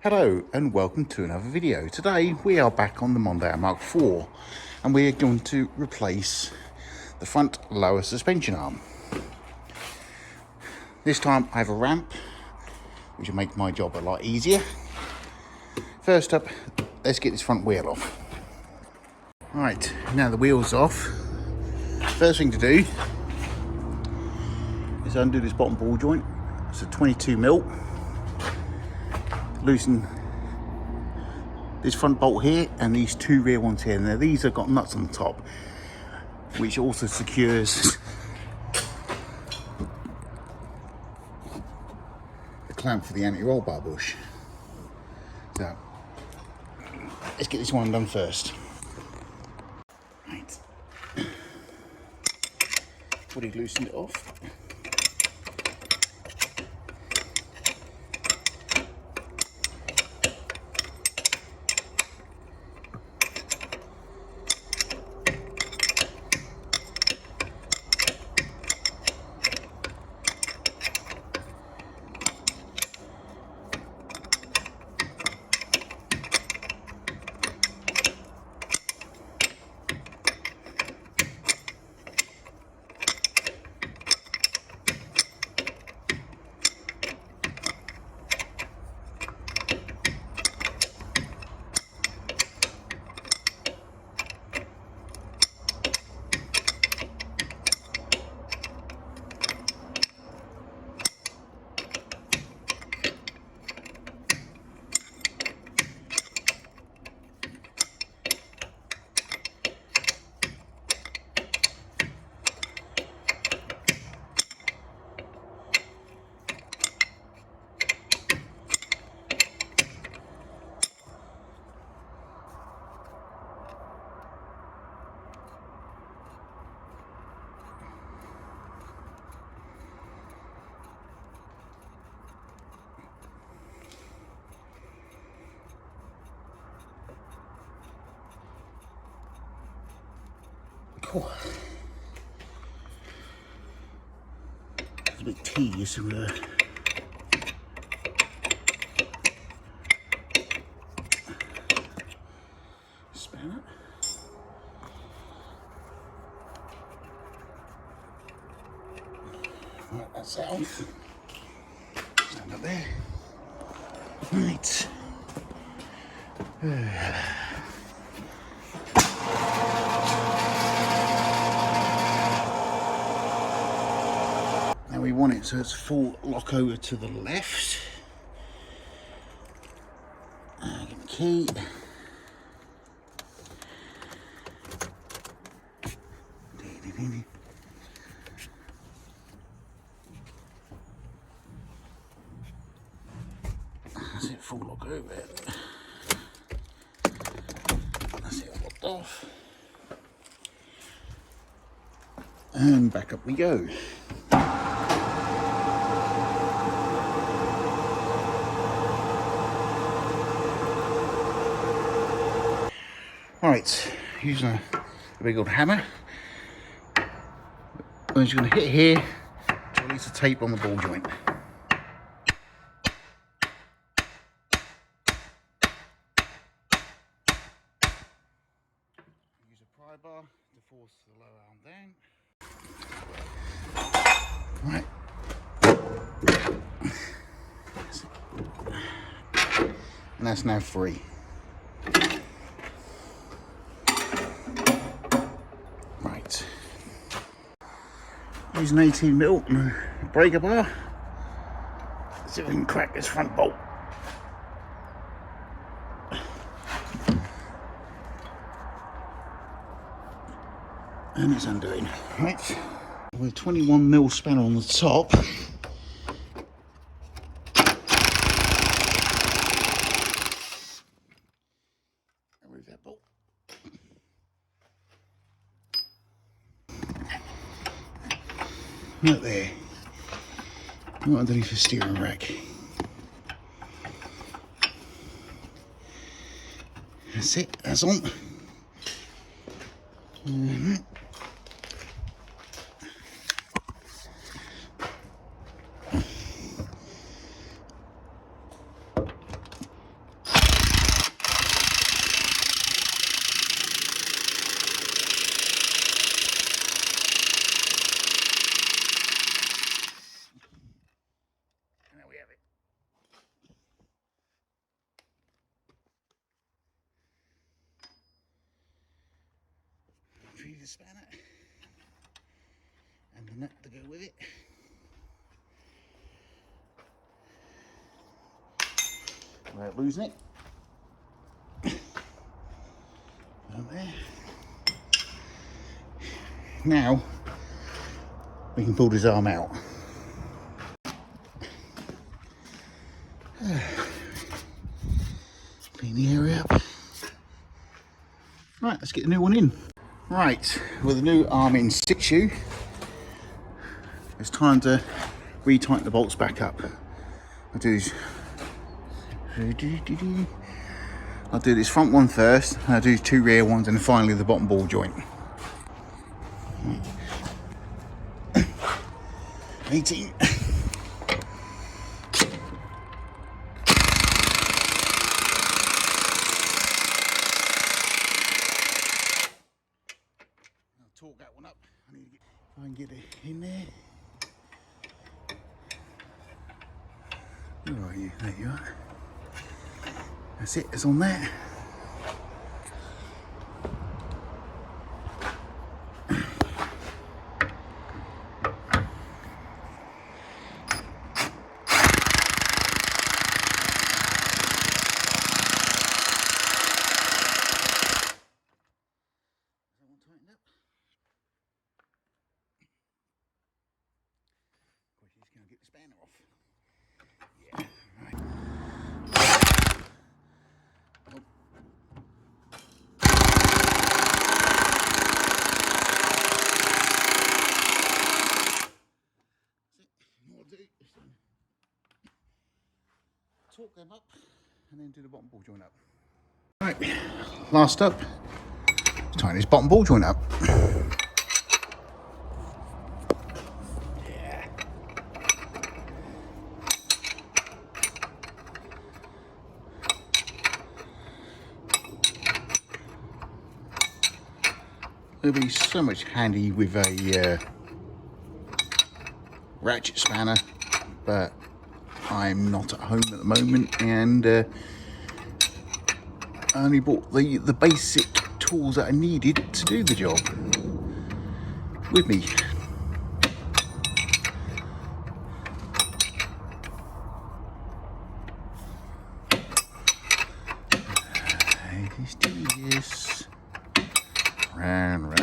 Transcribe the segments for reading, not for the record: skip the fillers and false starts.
Hello and welcome to another video. Today we are back on the Mondeo Mk4 and we are going to replace the front lower suspension arm. This time I have a ramp which will make my job a lot easier. First up, let's get this front wheel off. Right, now the wheel's off. First thing to do is undo this bottom ball joint. It's a 22mm. Loosen this front bolt here and these two rear ones here. Now these have got nuts on the top, which also secures the clamp for the anti-roll bar bush. So let's get this one done first. Right. Already loosened it off. Cool. It's a bit tedious to span it. Right, that's out. Stand up there. Right. Now we want it so it's full lock over to the left. Get the key. That's it, full lock over it. That's it, locked off. And back up we go. Alright, using a big old hammer. I'm just going to hit here to release the tape on the ball joint. Use a pry bar to force the lower arm down. Right. And that's now free. Right. Use an 18mm and a breaker bar. Let's see if we can crack this front bolt. And it's undoing. Right. With a 21mm spanner on the top. Remove that bolt. Right there. Right underneath the steering rack. That's it, that's on. need a spanner and the nut to go with it. Without losing it. Down there. Now we can pull his arm out. Clean the area up. Right, let's get the new one in. Right, with the new arm in situ, it's time to retighten the bolts back up. I'll do this front one first, and I'll do 2 rear ones, and finally the bottom ball joint. 18. Torque that one up. I need to get, if I can get it in there. Where are you? There you are. That's it, it's on there. Tightened up. Of course, he's going to get the spanner off. Yeah, right. Oh. That's it. What I'll do is torque them up and then do the bottom ball joint up. Right, last up. Tighten his bottom ball joint up. Yeah. It'll be so much handy with a ratchet spanner, but I'm not at home at the moment, and I only bought the basic tools that I needed to do the job with me. Let's do this. Round.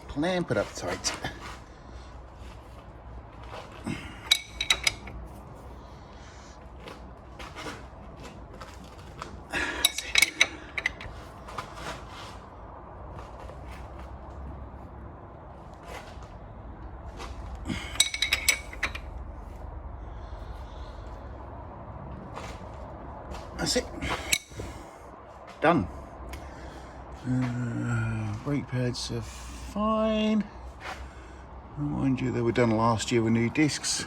Clamp it up tight. That's it. That's it. Done. Brake pads are fine. Mind you, they were done last year with new discs.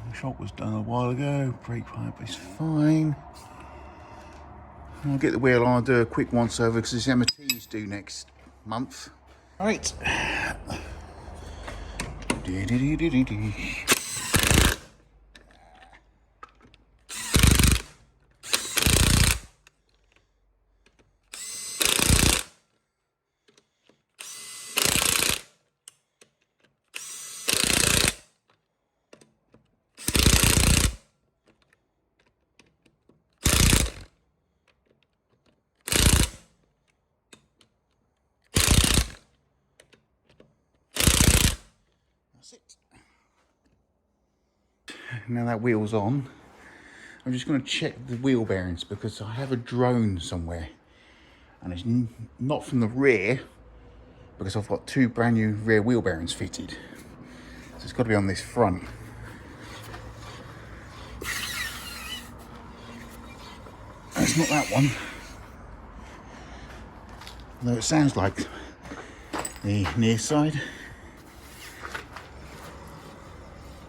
The shock was done a while ago. Brake pipe is fine. I'll get the wheel on, I'll do a quick once over because this MOT is due next month. Alright. That's it. Now that wheel's on, I'm just going to check the wheel bearings because I have a drone somewhere and it's not from the rear because I've got 2 brand new rear wheel bearings fitted. So it's got to be on this front. It's not that one. Although it sounds like the near side.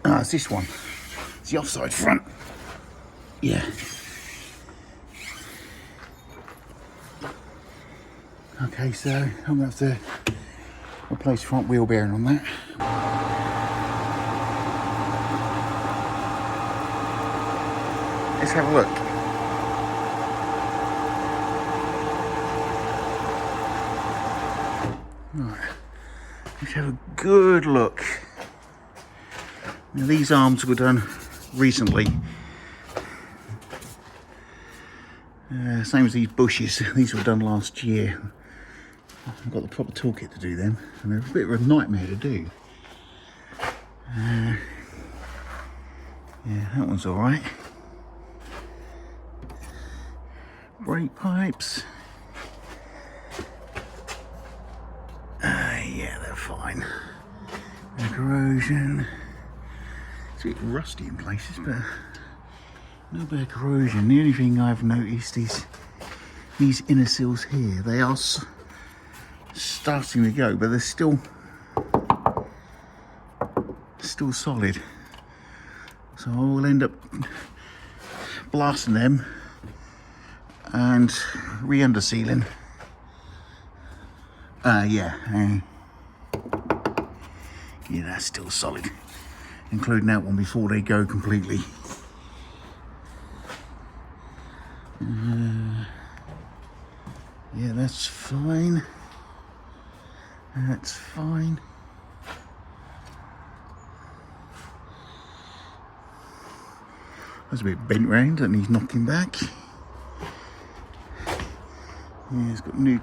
Ah, it's this one. It's the offside front. Yeah. Okay, so I'm going to have to replace front wheel bearing on that. Let's have a look. Right, let's have a good look. Now these arms were done recently. Same as these bushes, these were done last year. I've got the proper toolkit to do them, and they're a bit of a nightmare to do. Yeah, that one's alright. Brake pipes. Yeah, they're fine. No corrosion. It's a bit rusty in places, but no bad corrosion. The only thing I've noticed is these inner seals here. They are starting to go, but they're still solid. So I will end up blasting them and re-under sealing. Yeah, that's still solid, including that one before they go completely. Yeah, that's fine. That's fine. That's a bit bent round and he's knocking back. Yeah, it's got new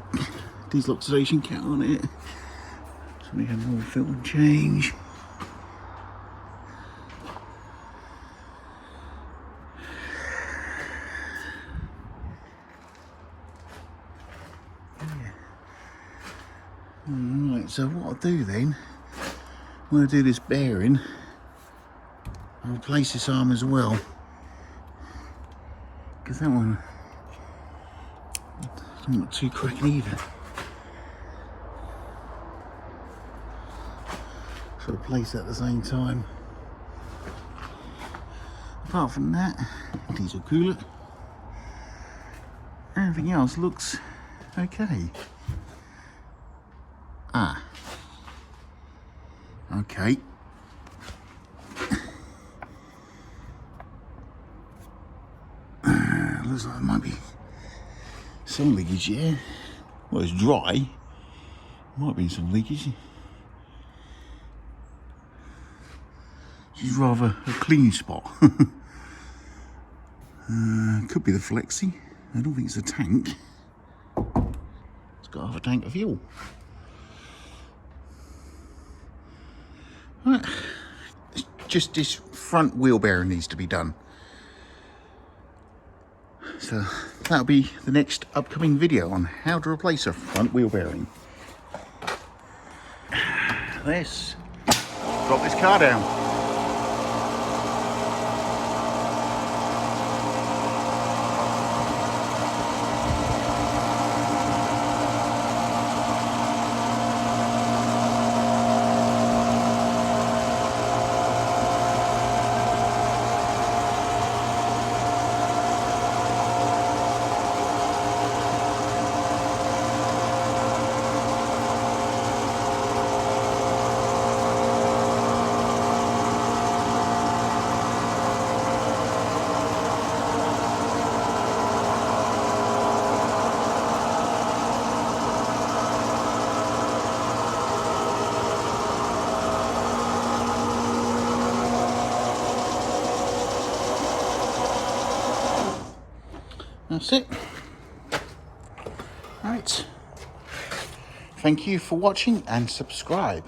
diesel oxidation cat on it. So we have more filter change. Alright, so what I'll do then, when I do this bearing, I'll replace this arm as well. Because that one, I'm not too cracking either. So replace that at the same time. Apart from that, diesel cooler. Everything else looks okay. Ah. Okay. Looks like there might be some leakage here. Well, it's dry. Might be some leakage. This is rather a clean spot. Could be the flexi. I don't think it's a tank. It's got half a tank of fuel. Right. Just this front wheel bearing needs to be done. So that'll be the next upcoming video on how to replace a front wheel bearing. Let's drop this car down. That's it. Right. Thank you for watching and subscribe.